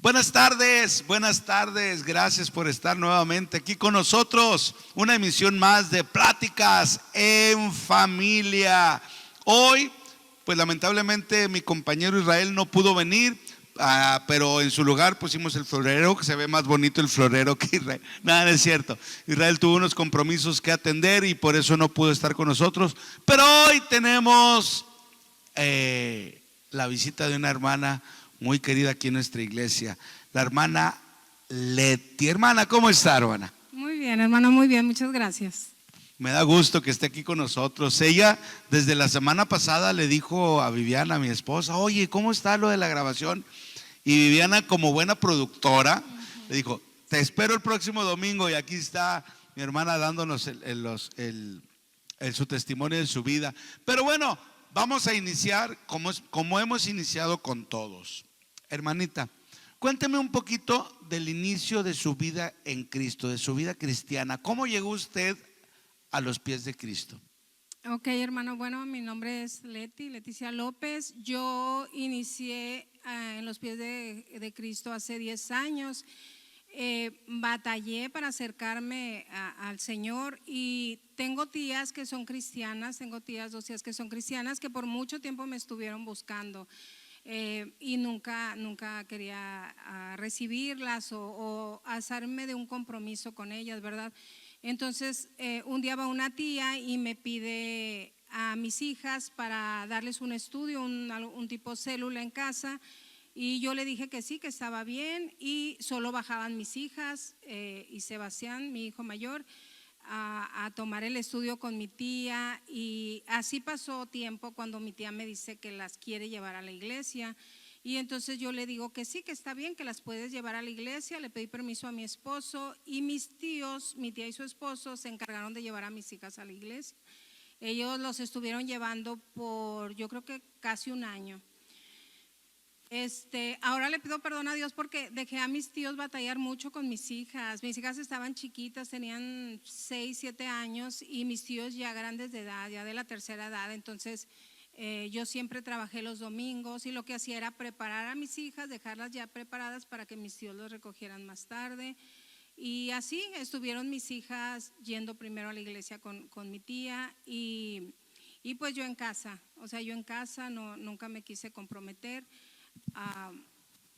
Buenas tardes, gracias por estar nuevamente aquí con nosotros. Una emisión más de Pláticas en Familia. Hoy, pues lamentablemente mi compañero Israel no pudo venir, pero en su lugar pusimos el florero, que se ve más bonito el florero que Israel. Nada, no es cierto. Israel tuvo unos compromisos que atender y por eso no pudo estar con nosotros. Pero hoy tenemos la visita de una hermana muy querida aquí en nuestra iglesia, la hermana Leti. Hermana, ¿cómo está, hermana? Muy bien, hermano, muy bien, muchas gracias. Me da gusto que esté aquí con nosotros. Ella desde la semana pasada le dijo a Viviana, mi esposa, oye, ¿cómo está lo de la grabación? Y Viviana, como buena productora, le dijo, te espero el próximo domingo. Y aquí está mi hermana dándonos su testimonio de su vida. Pero bueno, vamos a iniciar como hemos iniciado con todos. Hermanita, cuénteme un poquito del inicio de su vida en Cristo, de su vida cristiana. ¿Cómo llegó usted a los pies de Cristo? Ok, hermano, bueno, mi nombre es Leticia López. Yo inicié en los pies de Cristo hace 10 años. Batallé para acercarme al Señor y tengo tías que son cristianas, dos tías que son cristianas que por mucho tiempo me estuvieron buscando. Y nunca quería recibirlas o hacerme de un compromiso con ellas, ¿verdad? Entonces un día va una tía y me pide a mis hijas para darles un estudio, un tipo célula en casa, y yo le dije que sí, que estaba bien, y solo bajaban mis hijas y Sebastián, mi hijo mayor, a tomar el estudio con mi tía. Y así pasó tiempo cuando mi tía me dice que las quiere llevar a la iglesia, y entonces yo le digo que sí, que está bien, que las puedes llevar a la iglesia. Le pedí permiso a mi esposo y mis tíos, mi tía y su esposo, se encargaron de llevar a mis hijas a la iglesia. Ellos los estuvieron llevando por, yo creo que casi un año. Ahora le pido perdón a Dios porque dejé a mis tíos batallar mucho con mis hijas. Mis hijas estaban chiquitas, tenían 6, 7 años, y mis tíos ya grandes de edad, ya de la tercera edad. Entonces yo siempre trabajé los domingos y lo que hacía era preparar a mis hijas, dejarlas ya preparadas para que mis tíos los recogieran más tarde. Y así estuvieron mis hijas yendo primero a la iglesia con mi tía y pues yo en casa, nunca me quise comprometer.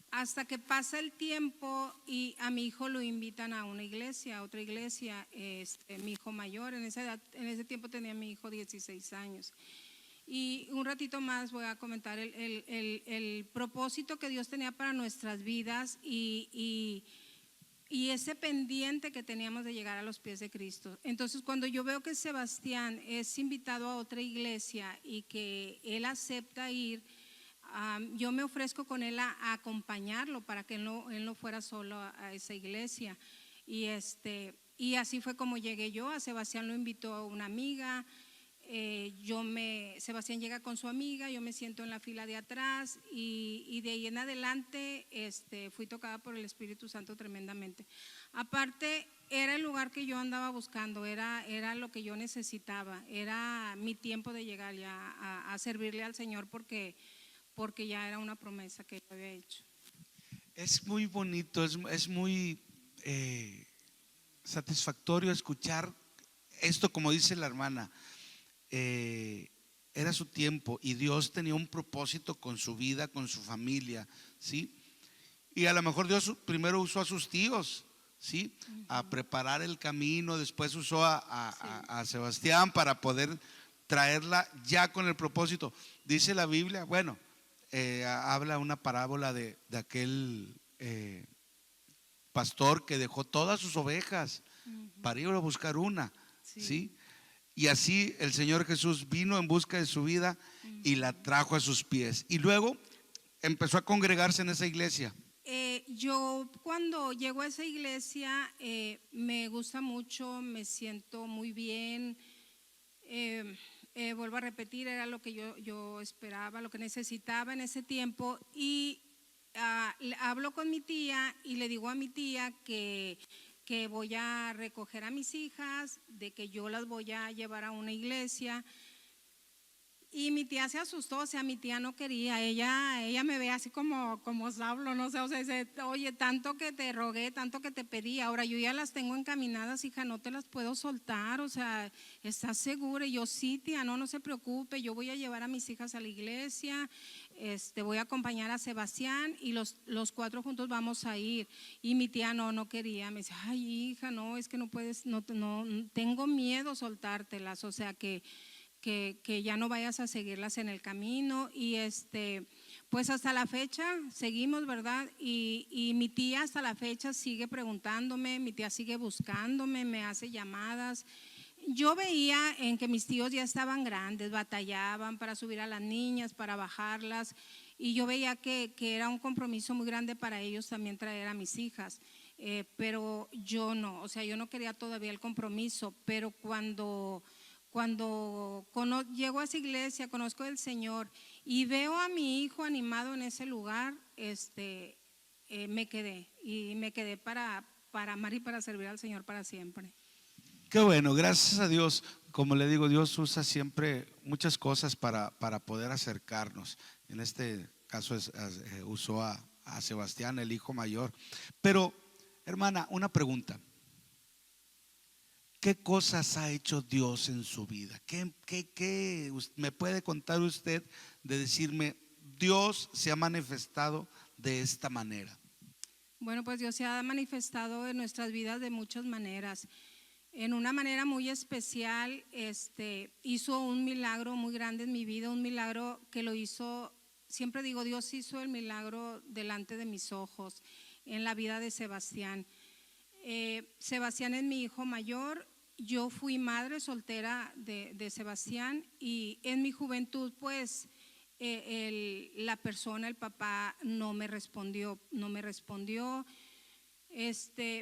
Hasta que pasa el tiempo y a mi hijo lo invitan a una iglesia, a otra iglesia. Mi hijo mayor, en ese tiempo tenía mi hijo 16 años. Y un ratito más voy a comentar el propósito que Dios tenía para nuestras vidas y ese pendiente que teníamos de llegar a los pies de Cristo. Entonces, cuando yo veo que Sebastián es invitado a otra iglesia y que él acepta ir, yo me ofrezco con él a acompañarlo para que él no fuera solo a esa iglesia. Y así fue como llegué yo. A Sebastián lo invitó a una amiga. Sebastián llega con su amiga, yo me siento en la fila de atrás y de ahí en adelante fui tocada por el Espíritu Santo tremendamente. Aparte, era el lugar que yo andaba buscando, era lo que yo necesitaba, era mi tiempo de llegar ya a servirle al Señor porque ya era una promesa que yo había hecho. Es muy bonito, es muy satisfactorio escuchar esto, como dice la hermana. Era su tiempo y Dios tenía un propósito con su vida, con su familia, ¿sí? Y a lo mejor Dios primero usó a sus tíos, ¿sí? A preparar el camino, después usó a Sebastián para poder traerla ya con el propósito. Dice la Biblia, bueno, habla una parábola de aquel pastor que dejó todas sus ovejas para ir a buscar una, ¿sí? Y así el Señor Jesús vino en busca de su vida y la trajo a sus pies. Y luego empezó a congregarse en esa iglesia. Yo cuando llego a esa iglesia me gusta mucho, me siento muy bien. Vuelvo a repetir, era lo que yo esperaba, lo que necesitaba en ese tiempo. Y hablo con mi tía y le digo a mi tía que voy a recoger a mis hijas, de que yo las voy a llevar a una iglesia. Y mi tía se asustó, o sea, mi tía no quería, ella me ve así como Saulo, no sé, o sea, dice, oye, tanto que te rogué, tanto que te pedí, ahora yo ya las tengo encaminadas, hija, no te las puedo soltar, o sea, ¿estás segura? Y yo, sí, tía, no se preocupe, yo voy a llevar a mis hijas a la iglesia, voy a acompañar a Sebastián y los cuatro juntos vamos a ir. Y mi tía no quería, me dice, ay, hija, no, es que no puedes, no, tengo miedo soltártelas, o sea, que ya no vayas a seguirlas en el camino. Y pues hasta la fecha seguimos, ¿verdad? Y mi tía hasta la fecha sigue preguntándome, mi tía sigue buscándome, me hace llamadas. Yo veía en que mis tíos ya estaban grandes, batallaban para subir a las niñas, para bajarlas, y yo veía que era un compromiso muy grande para ellos también traer a mis hijas. Pero yo no, o sea, yo no quería todavía el compromiso, pero cuando llego a esa iglesia, conozco al Señor y veo a mi hijo animado en ese lugar, me quedé para amar y para servir al Señor para siempre. Qué bueno, gracias a Dios. Como le digo, Dios usa siempre muchas cosas para poder acercarnos. En este caso usó a Sebastián, el hijo mayor. Pero, hermana, una pregunta. ¿Qué cosas ha hecho Dios en su vida? ¿Qué me puede contar usted de decirme, Dios se ha manifestado de esta manera? Bueno, pues Dios se ha manifestado en nuestras vidas de muchas maneras. En una manera muy especial, hizo un milagro muy grande en mi vida, un milagro que lo hizo, siempre digo, Dios hizo el milagro delante de mis ojos en la vida de Sebastián. Sebastián es mi hijo mayor, yo fui madre soltera de Sebastián y en mi juventud pues la persona, el papá no me respondió.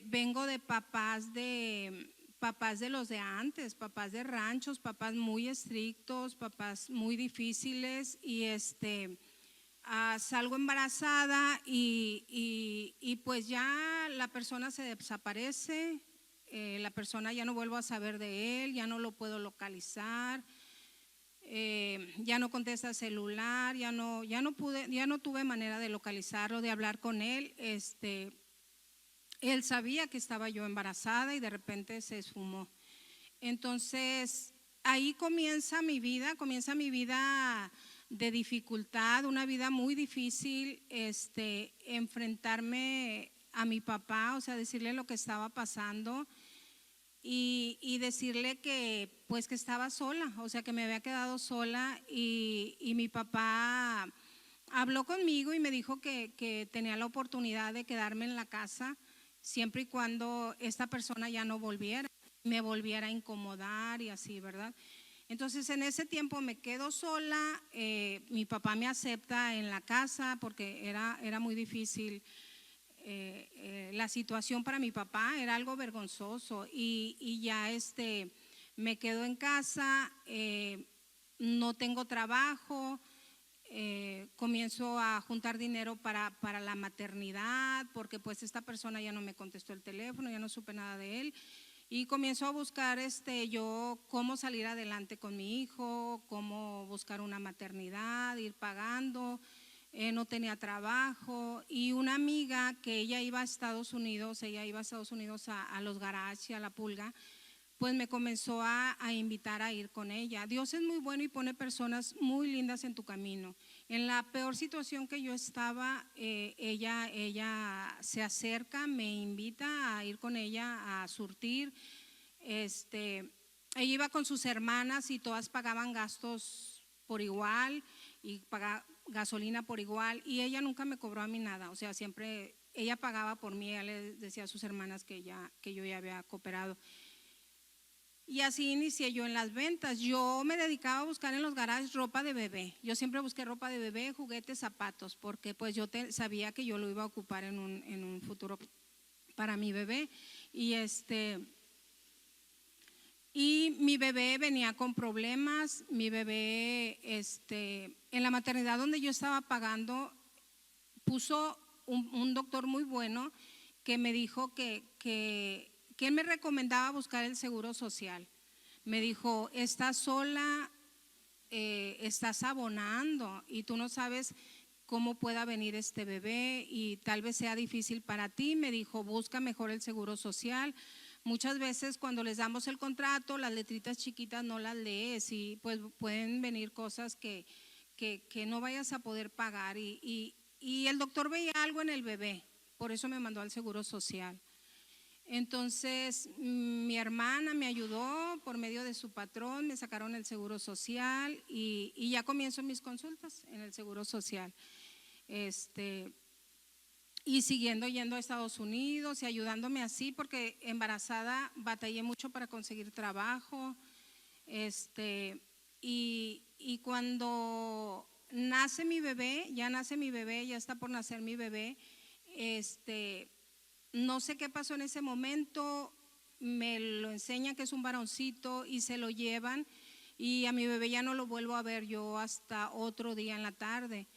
Vengo de papás de los de antes, papás de ranchos, papás muy estrictos, papás muy difíciles y salgo embarazada y pues ya la persona se desaparece, la persona ya no vuelvo a saber de él, ya no lo puedo localizar, ya no contesta celular, ya no tuve manera de localizarlo, de hablar con él. Él sabía que estaba yo embarazada y de repente se esfumó. Entonces ahí comienza mi vida de dificultad, una vida muy difícil, enfrentarme a mi papá, o sea, decirle lo que estaba pasando y decirle que pues que estaba sola, o sea, que me había quedado sola y mi papá habló conmigo y me dijo que tenía la oportunidad de quedarme en la casa siempre y cuando esta persona ya no volviera, me volviera a incomodar y así, ¿verdad? Entonces en ese tiempo me quedo sola, mi papá me acepta en la casa porque era muy difícil la situación para mi papá, era algo vergonzoso y ya me quedo en casa, no tengo trabajo, comienzo a juntar dinero para la maternidad porque pues esta persona ya no me contestó el teléfono, ya no supe nada de él. Y comienzo a buscar yo cómo salir adelante con mi hijo, cómo buscar una maternidad, ir pagando, no tenía trabajo y una amiga que ella iba a Estados Unidos, a los garages, a la Pulga, pues me comenzó a invitar a ir con ella. Dios es muy bueno y pone personas muy lindas en tu camino. En la peor situación que yo estaba, ella se acerca, me invita a ir con ella a surtir. Ella iba con sus hermanas y todas pagaban gastos por igual y pagaba gasolina por igual y ella nunca me cobró a mí nada, o sea, siempre ella pagaba por mí, ella le decía a sus hermanas que yo ya había cooperado. Y así inicié yo en las ventas. Yo me dedicaba a buscar en los garajes ropa de bebé. Yo siempre busqué ropa de bebé, juguetes, zapatos, porque pues yo sabía que yo lo iba a ocupar en un futuro para mi bebé. Y mi bebé venía con problemas. Mi bebé, en la maternidad donde yo estaba pagando, puso un doctor muy bueno que me dijo que él me recomendaba buscar el seguro social. Me dijo, estás sola, estás abonando y tú no sabes cómo pueda venir este bebé y tal vez sea difícil para ti. Me dijo, busca mejor el seguro social. Muchas veces cuando les damos el contrato, las letritas chiquitas no las lees y pues pueden venir cosas que no vayas a poder pagar y el doctor veía algo en el bebé, por eso me mandó al seguro social. Entonces mi hermana me ayudó por medio de su patrón, me sacaron el seguro social y ya comienzo mis consultas en el seguro social. Y siguiendo yendo a Estados Unidos y ayudándome así, porque embarazada batallé mucho para conseguir trabajo. Y cuando nace mi bebé, ya está por nacer mi bebé, no sé qué pasó en ese momento, me lo enseñan que es un varoncito y se lo llevan y a mi bebé ya no lo vuelvo a ver yo hasta otro día en la tarde.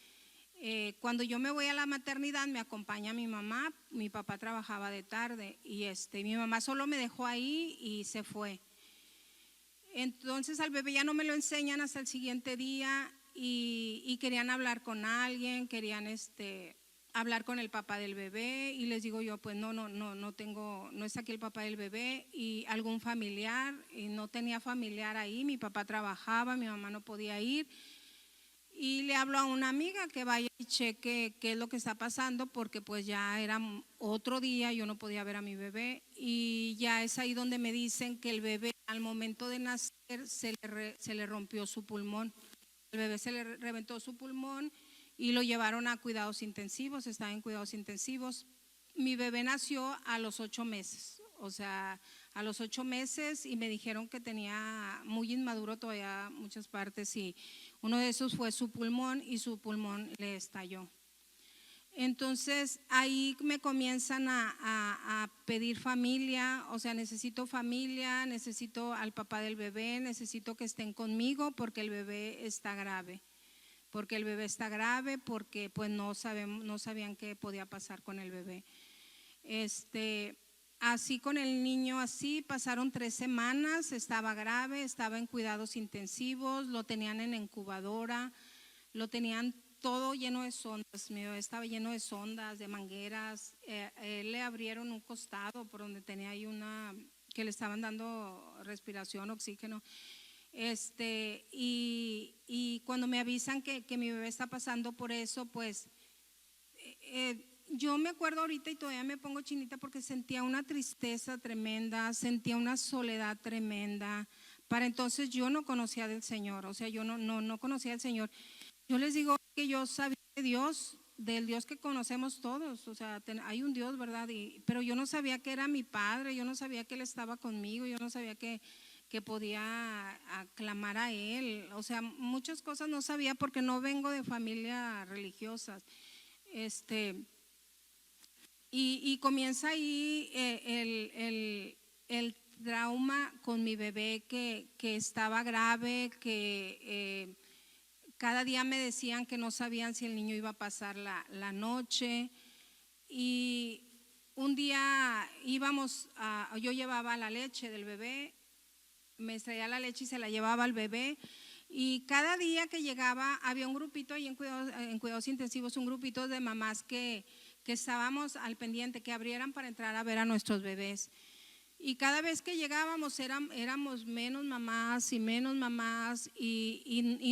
Cuando yo me voy a la maternidad me acompaña mi mamá, mi papá trabajaba de tarde y mi mamá solo me dejó ahí y se fue. Entonces al bebé ya no me lo enseñan hasta el siguiente día y querían hablar con alguien, querían hablar con el papá del bebé y les digo yo pues no está aquí el papá del bebé y algún familiar y no tenía familiar ahí, mi papá trabajaba, mi mamá no podía ir. Y le hablo a una amiga que vaya y cheque qué es lo que está pasando porque pues ya era otro día, yo no podía ver a mi bebé y ya es ahí donde me dicen que el bebé al momento de nacer se le rompió su pulmón. El bebé se le reventó su pulmón y lo llevaron a cuidados intensivos, estaba en cuidados intensivos. Mi bebé nació a los 8 meses, o sea, a los 8 meses y me dijeron que tenía muy inmaduro todavía muchas partes y uno de esos fue su pulmón y su pulmón le estalló. Entonces ahí me comienzan a pedir familia, o sea, necesito familia, necesito al papá del bebé, necesito que estén conmigo porque el bebé está grave. Porque pues no sabían qué podía pasar con el bebé. Así con el niño, así pasaron 3 semanas, estaba grave, estaba en cuidados intensivos, lo tenían en incubadora, lo tenían todo lleno de sondas, mi bebé estaba lleno de sondas, de mangueras, le abrieron un costado por donde tenía ahí que le estaban dando respiración, oxígeno. Y cuando me avisan que mi bebé está pasando por eso, pues yo me acuerdo ahorita y todavía me pongo chinita porque sentía una tristeza tremenda, sentía una soledad tremenda. Para entonces yo no conocía del Señor, o sea, yo no conocía del Señor. Yo les digo que yo sabía de Dios, del Dios que conocemos todos, o sea, hay un Dios, ¿verdad? Pero yo no sabía que era mi Padre, yo no sabía que Él estaba conmigo, yo no sabía que podía aclamar a Él, o sea, muchas cosas no sabía porque no vengo de familias religiosas. Y comienza ahí el trauma con mi bebé que estaba grave, que cada día me decían que no sabían si el niño iba a pasar la noche. Y un día yo llevaba la leche del bebé, me extraía la leche y se la llevaba al bebé. Y cada día que llegaba había un grupito ahí en cuidados intensivos, un grupito de mamás que estábamos al pendiente, que abrieran para entrar a ver a nuestros bebés. Y cada vez que llegábamos éramos menos mamás y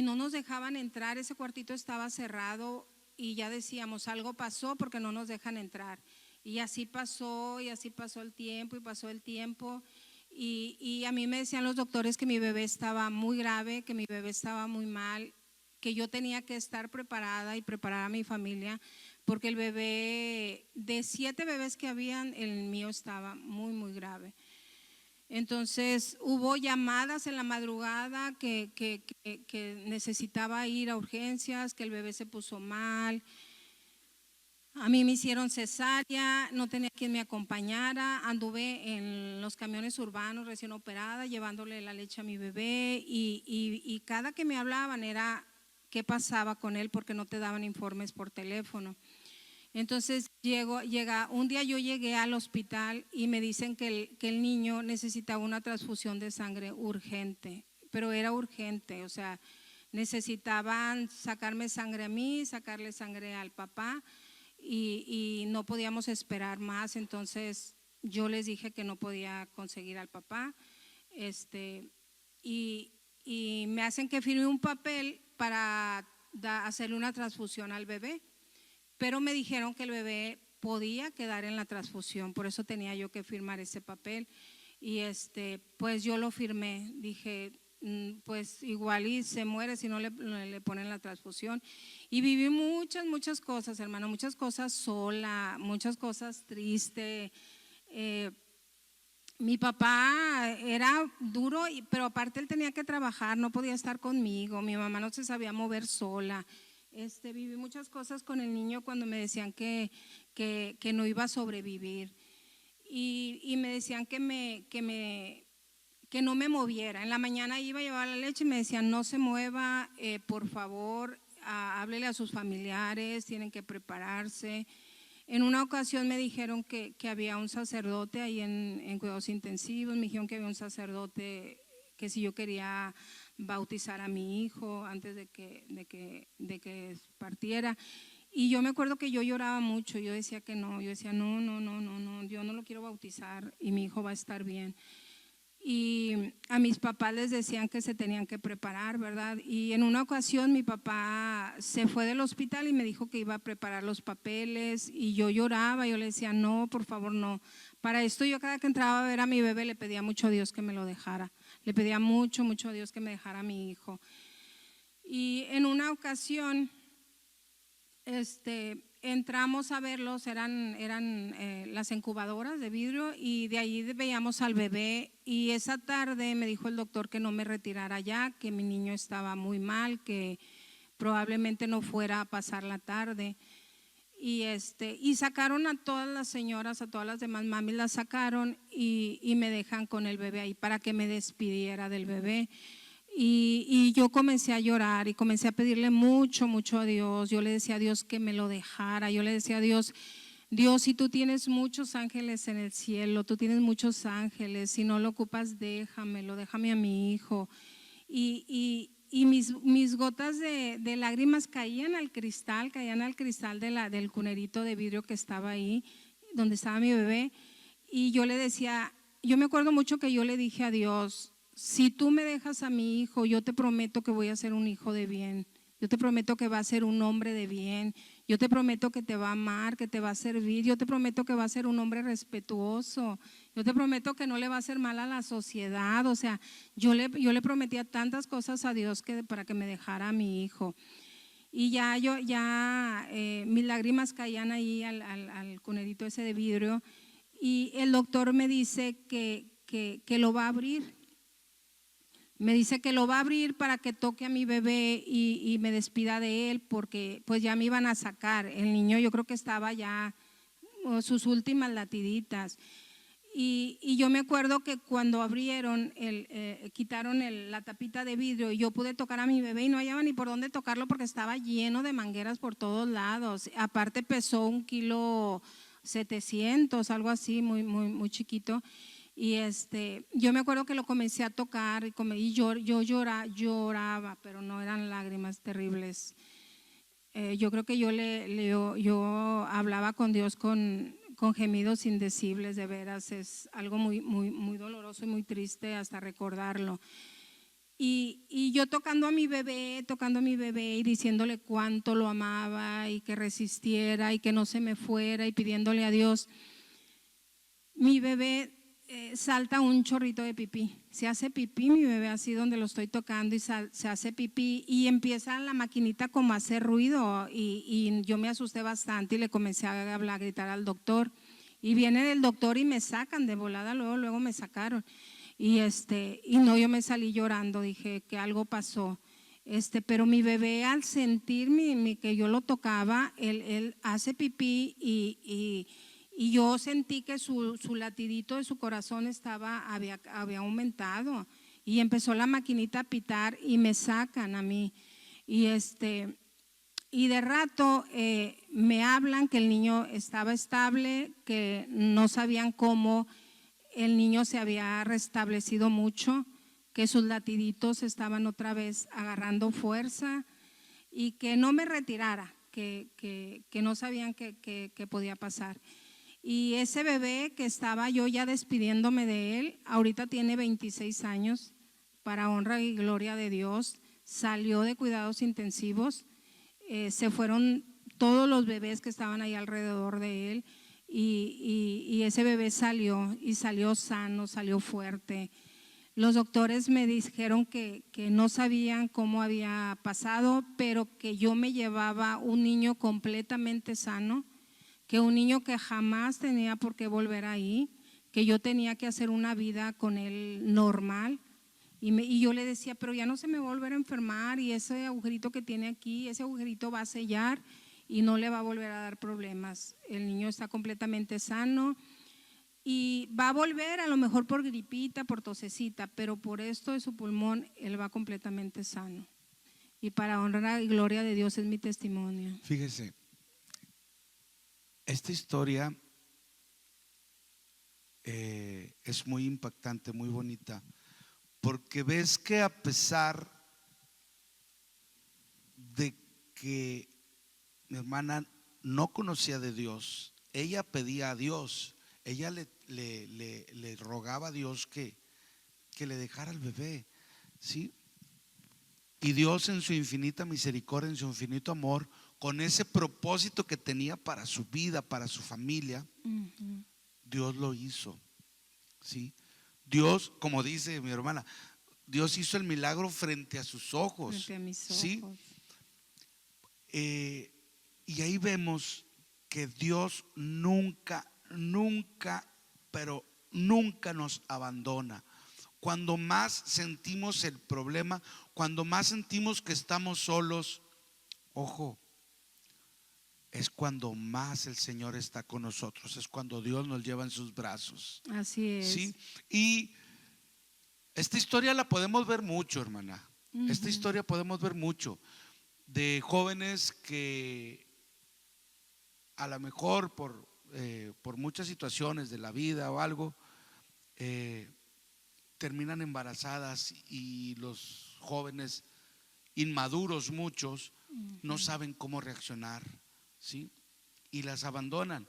no nos dejaban entrar, ese cuartito estaba cerrado y ya decíamos algo pasó porque no nos dejan entrar. Y así pasó el tiempo y pasó el tiempo. Y a mí me decían los doctores que mi bebé estaba muy grave, que mi bebé estaba muy mal, que yo tenía que estar preparada y preparar a mi familia porque el bebé, de 7 bebés que habían, el mío estaba muy, muy grave. Entonces hubo llamadas en la madrugada que necesitaba ir a urgencias, que el bebé se puso mal. A mí me hicieron cesárea, no tenía quien me acompañara, anduve en los camiones urbanos recién operada llevándole la leche a mi bebé y cada que me hablaban era qué pasaba con él porque no te daban informes por teléfono. Entonces un día yo llegué al hospital y me dicen que el niño necesitaba una transfusión de sangre urgente, pero era urgente, o sea, necesitaban sacarme sangre a mí, sacarle sangre al papá y no podíamos esperar más. Entonces yo les dije que no podía conseguir al papá y me hacen que firme un papel para hacerle una transfusión al bebé, pero me dijeron que el bebé podía quedar en la transfusión, por eso tenía yo que firmar ese papel y pues yo lo firmé. Dije, pues igual y se muere si no le ponen la transfusión. Y viví muchas cosas, hermano, muchas cosas sola, muchas cosas tristes. Mi papá era duro, pero aparte él tenía que trabajar, no podía estar conmigo. Mi mamá no se sabía mover sola. Viví muchas cosas con el niño cuando me decían que no iba a sobrevivir. Y me decían que no me moviera. En la mañana iba a llevar la leche y me decían, no se mueva, por favor, háblele a sus familiares, tienen que prepararse. En una ocasión me dijeron que había un sacerdote ahí en cuidados intensivos, me dijeron que había un sacerdote que si yo quería bautizar a mi hijo antes de que partiera. Y yo me acuerdo que yo lloraba mucho, yo decía que no, yo decía no, yo no lo quiero bautizar y mi hijo va a estar bien. Y a mis papás les decían que se tenían que preparar, ¿verdad? Y en una ocasión mi papá se fue del hospital y me dijo que iba a preparar los papeles y yo lloraba, yo le decía no, por favor no. Para esto yo cada que entraba a ver a mi bebé le pedía mucho a Dios que me lo dejara, le pedía mucho a Dios que me dejara a mi hijo. Y en una ocasión entramos a verlos, eran las incubadoras de vidrio y de ahí veíamos al bebé y esa tarde me dijo el doctor que no me retirara ya, que mi niño estaba muy mal, que probablemente no fuera a pasar la tarde y sacaron a todas las señoras, a todas las demás mamis las sacaron y me dejan con el bebé ahí para que me despidiera del bebé. Y yo comencé a llorar y comencé a pedirle mucho a Dios. Yo le decía a Dios que me lo dejara. Yo le decía a Dios, Dios, si tú tienes muchos ángeles en el cielo, tú tienes muchos ángeles, si no lo ocupas, déjamelo, déjame a mi hijo. Y mis gotas de lágrimas caían al cristal del cunerito de vidrio que estaba ahí, donde estaba mi bebé. Y yo le decía, yo me acuerdo mucho que yo le dije a Dios, si tú me dejas a mi hijo, yo te prometo que voy a ser un hijo de bien. Yo te prometo que va a ser un hombre de bien. Yo te prometo que te va a amar, que te va a servir. Yo te prometo que va a ser un hombre respetuoso. Yo te prometo que no le va a hacer mal a la sociedad. O sea, yo le prometía tantas cosas a Dios para que me dejara a mi hijo. Y mis lágrimas caían ahí al cunerito ese de vidrio. Y el doctor me dice que lo va a abrir. Me dice que lo va a abrir para que toque a mi bebé y me despida de él porque pues ya me iban a sacar. El niño yo creo que estaba ya sus últimas latiditas. Y yo me acuerdo que cuando abrieron, quitaron la tapita de vidrio y yo pude tocar a mi bebé y no hallaba ni por dónde tocarlo porque estaba lleno de mangueras por todos lados. Aparte pesó 1,7 kilos, algo así, muy chiquito. Y yo me acuerdo que lo comencé a tocar y yo lloraba, pero no eran lágrimas terribles. Yo creo que yo hablaba con Dios con gemidos indecibles, de veras, es algo muy doloroso y muy triste hasta recordarlo. Y yo tocando a mi bebé y diciéndole cuánto lo amaba y que resistiera y que no se me fuera y pidiéndole a Dios, mi bebé salta un chorrito de pipí, se hace pipí mi bebé así donde lo estoy tocando y se hace pipí y empieza la maquinita como a hacer ruido y yo me asusté bastante y le comencé a hablar, a gritar al doctor y viene el doctor y me sacan de volada, luego me sacaron y no, yo me salí llorando, dije que algo pasó. Pero mi bebé al sentir que yo lo tocaba, él hace pipí y yo sentí que su latidito de su corazón había aumentado y empezó la maquinita a pitar y me sacan a mí y de rato me hablan que el niño estaba estable, que no sabían cómo el niño se había restablecido mucho, que sus latiditos estaban otra vez agarrando fuerza y que no me retirara, que no sabían qué podía pasar. Y ese bebé que estaba yo ya despidiéndome de él, ahorita tiene 26 años, para honra y gloria de Dios, salió de cuidados intensivos, se fueron todos los bebés que estaban ahí alrededor de él y ese bebé salió y salió sano, salió fuerte. Los doctores me dijeron que no sabían cómo había pasado, pero que yo me llevaba un niño completamente sano, que un niño que jamás tenía por qué volver ahí, que yo tenía que hacer una vida con él normal. Y yo le decía, pero ya no se me va a volver a enfermar y ese agujerito que tiene aquí, ese agujerito va a sellar y no le va a volver a dar problemas. El niño está completamente sano y va a volver a lo mejor por gripita, por tosecita, pero por esto de su pulmón él va completamente sano. Y para honrar y gloria de Dios es mi testimonio. Fíjese, esta historia es muy impactante, muy bonita, porque ves que a pesar de que mi hermana no conocía de Dios, ella pedía a Dios, ella le rogaba a Dios que le dejara al bebé, ¿sí? Y Dios en su infinita misericordia, en su infinito amor, con ese propósito que tenía para su vida, para su familia, Dios lo hizo, ¿sí? Dios, como dice mi hermana, Dios hizo el milagro frente a sus ojos, frente a mis ojos. ¿sí? Y ahí vemos que Dios nunca, pero nunca nos abandona. Cuando más sentimos el problema, cuando más sentimos que estamos solos, ojo, es cuando más el Señor está con nosotros, es cuando Dios nos lleva en sus brazos. Así es. ¿Sí? Y esta historia la podemos ver mucho, hermana. Esta historia podemos ver mucho de jóvenes que a lo mejor por muchas situaciones de la vida o algo terminan embarazadas y los jóvenes inmaduros, muchos no saben cómo reaccionar, ¿sí? Y las abandonan.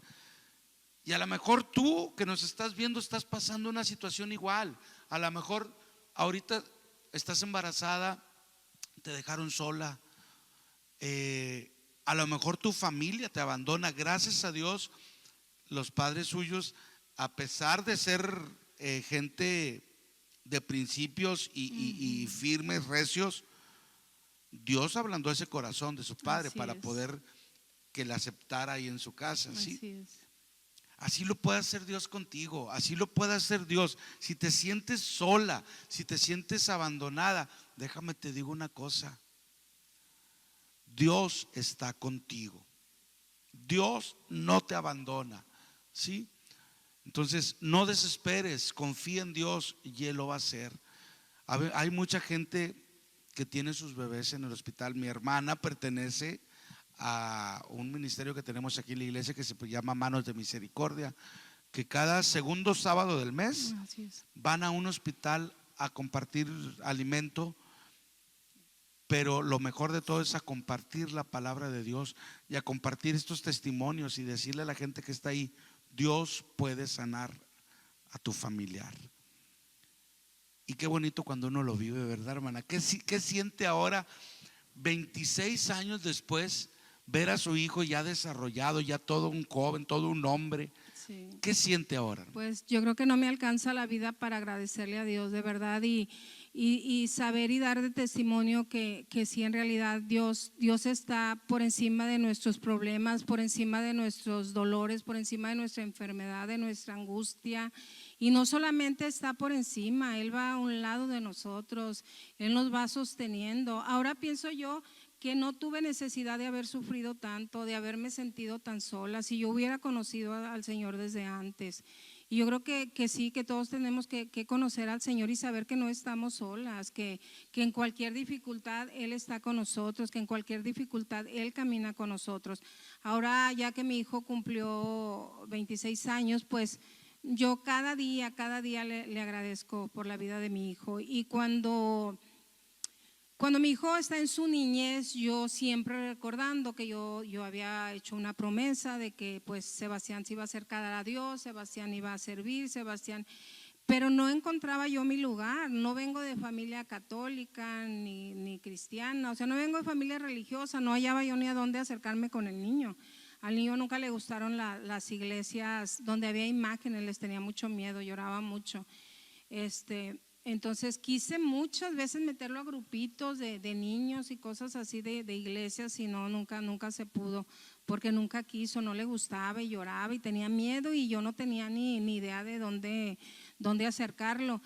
Y a lo mejor tú que nos estás viendo estás pasando una situación igual. A lo mejor ahorita estás embarazada, te dejaron sola, a lo mejor tu familia te abandona. Gracias a Dios, los padres suyos, a pesar de ser gente de principios y firmes, recios, Dios ablandó ese corazón de su padre. Así para poder que la aceptara ahí en su casa, ¿sí? Así es. Así lo puede hacer Dios contigo, así lo puede hacer Dios. Si te sientes sola, si te sientes abandonada, déjame te digo una cosa: Dios está contigo. Dios no te abandona, ¿sí? Entonces no desesperes, confía en Dios y Él lo va a hacer. Hay mucha gente que tiene sus bebés en el hospital. Mi hermana pertenece a un ministerio que tenemos aquí en la iglesia que se llama Manos de Misericordia, que cada segundo sábado del mes van a un hospital a compartir alimento, pero lo mejor de todo es a compartir la palabra de Dios y a compartir estos testimonios y decirle a la gente que está ahí: Dios puede sanar a tu familiar. Y qué bonito cuando uno lo vive, ¿verdad, hermana? ¿Qué siente ahora, 26 años después, ver a su hijo ya desarrollado, ya todo un joven, todo un hombre? Sí. ¿Qué siente ahora? Pues yo creo que no me alcanza la vida para agradecerle a Dios, de verdad, y saber y dar de testimonio que sí, en realidad Dios está por encima de nuestros problemas, por encima de nuestros dolores, por encima de nuestra enfermedad, de nuestra angustia. Y no solamente está por encima, Él va a un lado de nosotros, Él nos va sosteniendo. Ahora pienso yo que no tuve necesidad de haber sufrido tanto, de haberme sentido tan sola, si yo hubiera conocido al Señor desde antes. Y yo creo que sí, que todos tenemos que conocer al Señor y saber que no estamos solas, que en cualquier dificultad Él está con nosotros, que en cualquier dificultad Él camina con nosotros. Ahora ya que mi hijo cumplió 26 años, pues yo cada día le agradezco por la vida de mi hijo. Y cuando mi hijo está en su niñez, yo siempre recordando que yo había hecho una promesa de que pues Sebastián se iba a acercar a Dios, Sebastián iba a servir, Sebastián, pero no encontraba yo mi lugar. No vengo de familia católica ni cristiana, o sea, no vengo de familia religiosa, no hallaba yo ni a dónde acercarme con el niño. Al niño nunca le gustaron las iglesias donde había imágenes, les tenía mucho miedo, lloraba mucho. Entonces quise muchas veces meterlo a grupitos de niños y cosas así de iglesias, y no, nunca se pudo, porque nunca quiso, no le gustaba y lloraba y tenía miedo, y yo no tenía ni idea de dónde acercarlo.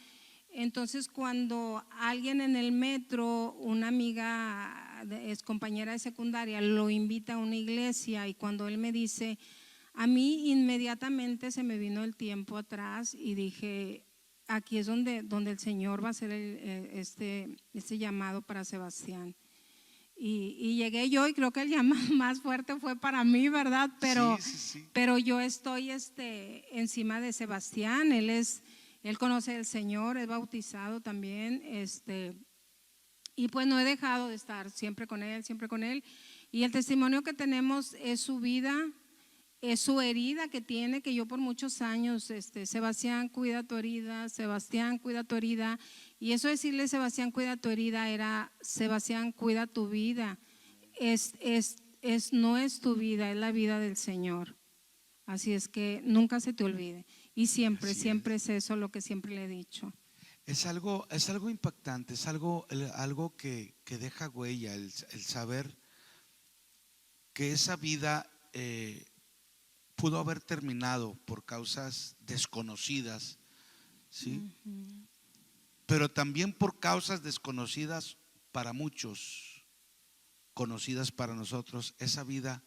Entonces cuando alguien en el metro, una amiga, es compañera de secundaria, lo invita a una iglesia, y cuando él me dice, a mí inmediatamente se me vino el tiempo atrás y dije, aquí es donde el Señor va a hacer este llamado para Sebastián. Y llegué yo, y creo que el llamado más fuerte fue para mí, ¿verdad? Pero yo estoy encima de Sebastián. Él conoce al Señor, es bautizado también, y pues no he dejado de estar siempre con él. Y el testimonio que tenemos es su vida, es su herida que tiene, que yo por muchos años, Sebastián, cuida tu herida, Sebastián, cuida tu herida. Y eso decirle, Sebastián, cuida tu herida, era, Sebastián, cuida tu vida. No es tu vida, es la vida del Señor. Así es que nunca se te olvide. Y siempre es eso lo que siempre le he dicho. Es algo impactante, es algo que deja huella, el saber que esa vida pudo haber terminado por causas desconocidas, ¿sí? Pero también por causas desconocidas para muchos, conocidas para nosotros. Esa vida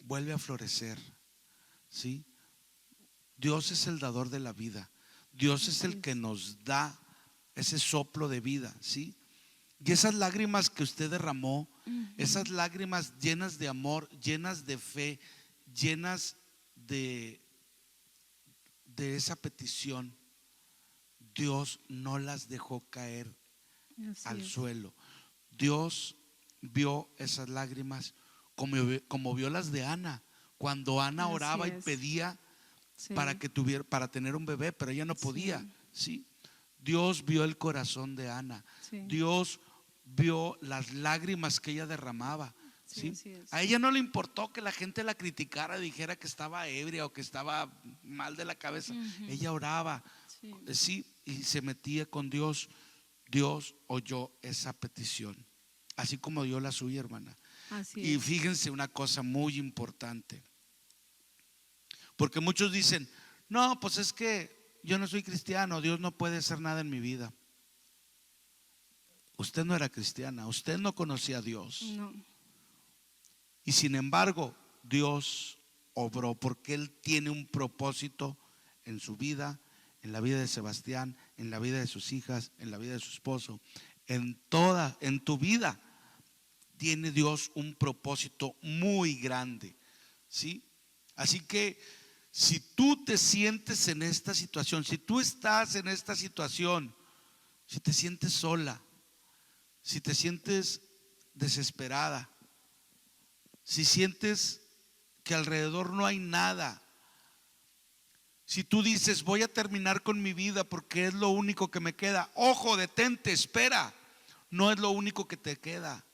vuelve a florecer, ¿sí? Dios es el dador de la vida. Dios es el que nos da ese soplo de vida, ¿sí? Y esas lágrimas que usted derramó, esas lágrimas llenas de amor, llenas de fe, llenas de esa petición, Dios no las dejó caer al suelo. Dios vio esas lágrimas como vio las de Ana, cuando Ana oraba y pedía para tener un bebé, pero ella no podía, ¿sí? Dios vio el corazón de Ana. Dios vio las lágrimas que ella derramaba, ¿sí? A ella no le importó que la gente la criticara, dijera que estaba ebria o que estaba mal de la cabeza. Ella oraba, ¿sí? Y se metía con Dios. Dios oyó esa petición, así como dio la suya, hermana. Y fíjense una cosa muy importante, porque muchos dicen, no, pues es que yo no soy cristiano, Dios no puede hacer nada en mi vida. Usted no era cristiana, usted no conocía a Dios. No. Y sin embargo, Dios obró, porque Él tiene un propósito en su vida, en la vida de Sebastián, en la vida de sus hijas, en la vida de su esposo, en tu vida tiene Dios un propósito muy grande, ¿sí? Así que si tú te sientes en esta situación, si tú estás en esta situación, si te sientes sola, si te sientes desesperada, si sientes que alrededor no hay nada, si tú dices, voy a terminar con mi vida porque es lo único que me queda, ojo, detente, espera, no es lo único que te queda.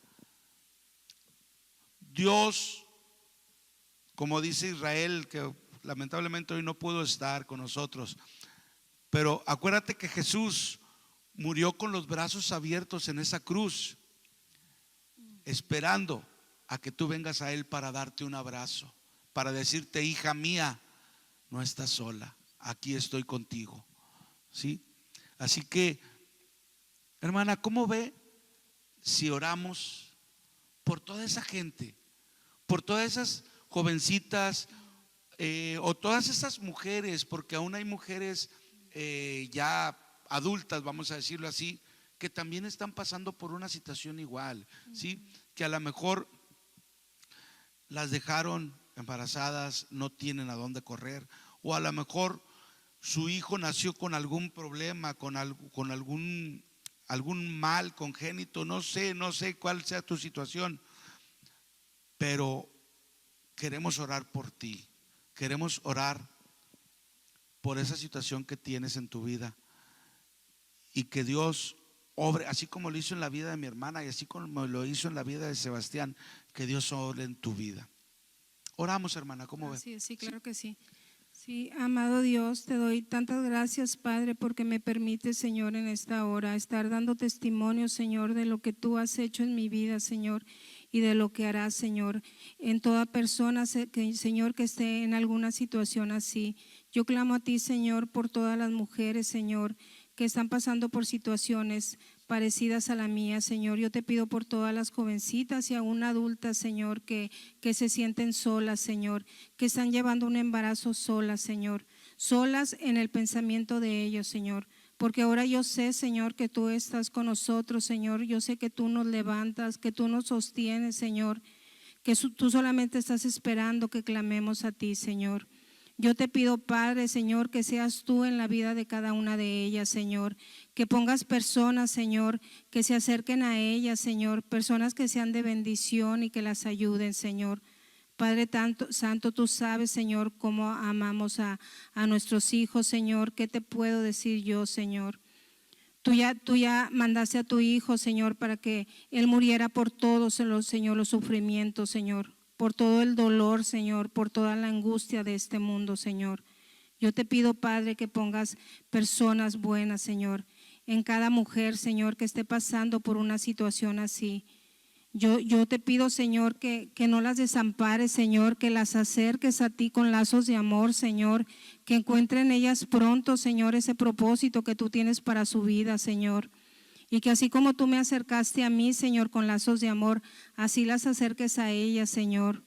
Dios, como dice Israel, que lamentablemente hoy no pudo estar con nosotros, pero acuérdate que Jesús murió con los brazos abiertos en esa cruz, esperando a que tú vengas a Él para darte un abrazo, para decirte, hija mía, no estás sola, aquí estoy contigo, ¿sí? Así que, hermana, ¿cómo ve si oramos por toda esa gente, por todas esas jovencitas o todas esas mujeres, porque aún hay mujeres ya adultas, vamos a decirlo así, que también están pasando por una situación igual, ¿sí? Que a lo mejor las dejaron embarazadas, no tienen a dónde correr, o a lo mejor su hijo nació con algún problema, con algún mal congénito, no sé cuál sea tu situación, pero queremos orar por ti, queremos orar por esa situación que tienes en tu vida y que Dios obre, así como lo hizo en la vida de mi hermana y así como lo hizo en la vida de Sebastián, que Dios obre en tu vida. Oramos, hermana, ¿cómo ves? Sí, claro que sí. Sí, amado Dios, te doy tantas gracias, Padre, porque me permite, Señor, en esta hora estar dando testimonio, Señor, de lo que tú has hecho en mi vida, Señor, y de lo que harás, Señor, en toda persona, Señor, que esté en alguna situación así. Yo clamo a ti, Señor, por todas las mujeres, Señor, que están pasando por situaciones parecidas a la mía, Señor. Yo te pido por todas las jovencitas y aún adultas, Señor, que se sienten solas, Señor, que están llevando un embarazo solas, Señor, solas en el pensamiento de ellos, Señor. Porque ahora yo sé, Señor, que tú estás con nosotros, Señor. Yo sé que tú nos levantas, que tú nos sostienes, Señor, que tú solamente estás esperando que clamemos a ti, Señor. Yo te pido, Padre, Señor, que seas tú en la vida de cada una de ellas, Señor. Que pongas personas, Señor, que se acerquen a ellas, Señor. Personas que sean de bendición y que las ayuden, Señor. Padre Santo, tú sabes, Señor, cómo amamos a nuestros hijos, Señor. ¿Qué te puedo decir yo, Señor? Tú ya mandaste a tu Hijo, Señor, para que Él muriera por todos, Señor, los sufrimientos, Señor, por todo el dolor, Señor, por toda la angustia de este mundo, Señor. Yo te pido, Padre, que pongas personas buenas, Señor, en cada mujer, Señor, que esté pasando por una situación así. Yo te pido, Señor, que no las desampares, Señor, que las acerques a ti con lazos de amor, Señor, que encuentren ellas pronto, Señor, ese propósito que tú tienes para su vida, Señor. Y que así como tú me acercaste a mí, Señor, con lazos de amor, así las acerques a ellas, Señor.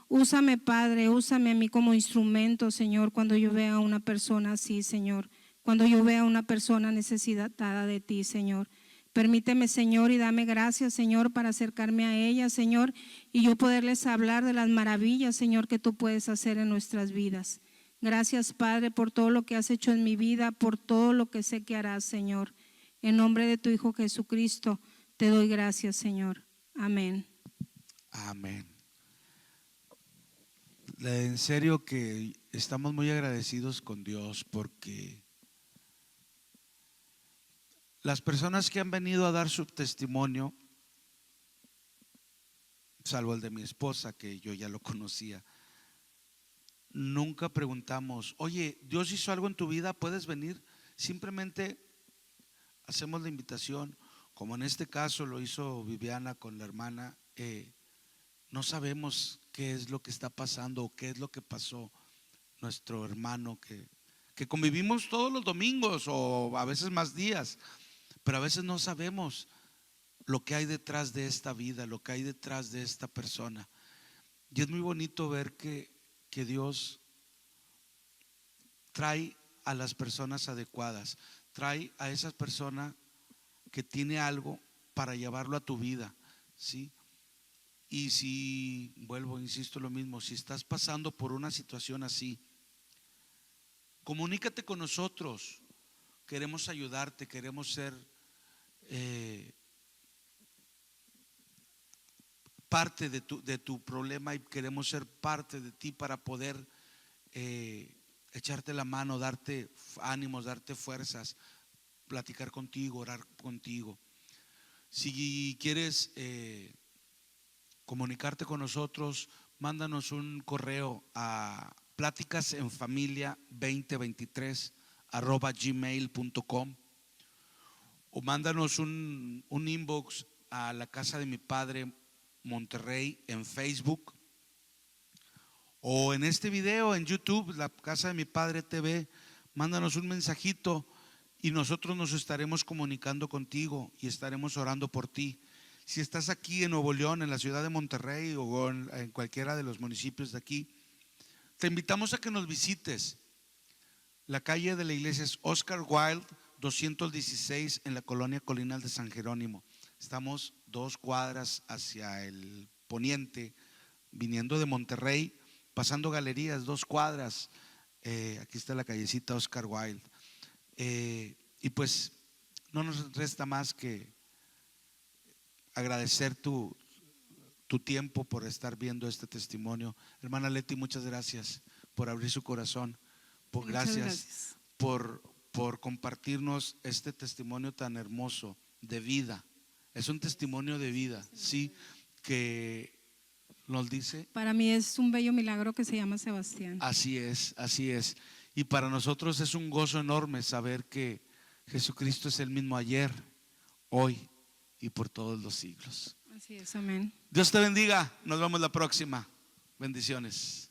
Úsame, Padre, úsame a mí como instrumento, Señor, cuando yo vea a una persona así, Señor. Cuando yo vea a una persona necesitada de ti, Señor. Permíteme, Señor, y dame gracias, Señor, para acercarme a ellas, Señor, y yo poderles hablar de las maravillas, Señor, que tú puedes hacer en nuestras vidas. Gracias, Padre, por todo lo que has hecho en mi vida, por todo lo que sé que harás, Señor. En nombre de tu Hijo Jesucristo, te doy gracias, Señor. Amén. Amén. En serio que estamos muy agradecidos con Dios porque las personas que han venido a dar su testimonio, salvo el de mi esposa, que yo ya lo conocía, nunca preguntamos, oye, Dios hizo algo en tu vida, ¿puedes venir? Simplemente hacemos la invitación, como en este caso lo hizo Viviana con la hermana. No sabemos qué es lo que está pasando o qué es lo que pasó nuestro hermano que convivimos todos los domingos o a veces más días, pero a veces no sabemos lo que hay detrás de esta vida, lo que hay detrás de esta persona. Y es muy bonito ver que Dios trae a las personas adecuadas, trae a esa persona que tiene algo para llevarlo a tu vida, ¿sí? Y si, vuelvo, insisto lo mismo, si estás pasando por una situación así, comunícate con nosotros, queremos ayudarte, queremos ser parte de tu problema y queremos ser parte de ti para poder echarte la mano, darte ánimos, darte fuerzas, platicar contigo, orar contigo. Si quieres comunicarte con nosotros, mándanos un correo a platicasenfamilia2023@gmail.com o mándanos un inbox a la casa de mi padre Monterrey en Facebook, o en este video en YouTube, la casa de mi padre TV. Mándanos un mensajito y nosotros nos estaremos comunicando contigo y estaremos orando por ti. Si estás aquí en Nuevo León, en la ciudad de Monterrey o en cualquiera de los municipios de aquí, te invitamos a que nos visites. La calle de la iglesia es Oscar Wilde 216 en la colonia Colinal de San Jerónimo. Estamos 2 cuadras hacia el poniente, viniendo de Monterrey, pasando Galerías, 2 cuadras. Aquí está la callecita Oscar Wilde. Y pues no nos resta más que agradecer tu tiempo por estar viendo este testimonio. Hermana Leti, muchas gracias por abrir su corazón. Muchas Gracias por compartirnos este testimonio tan hermoso de vida. Es un testimonio de vida, sí, que nos dice. Para mí es un bello milagro que se llama Sebastián. Así es, así es. Y para nosotros es un gozo enorme saber que Jesucristo es el mismo ayer, hoy y por todos los siglos. Así es, amén. Dios te bendiga. Nos vemos la próxima. Bendiciones.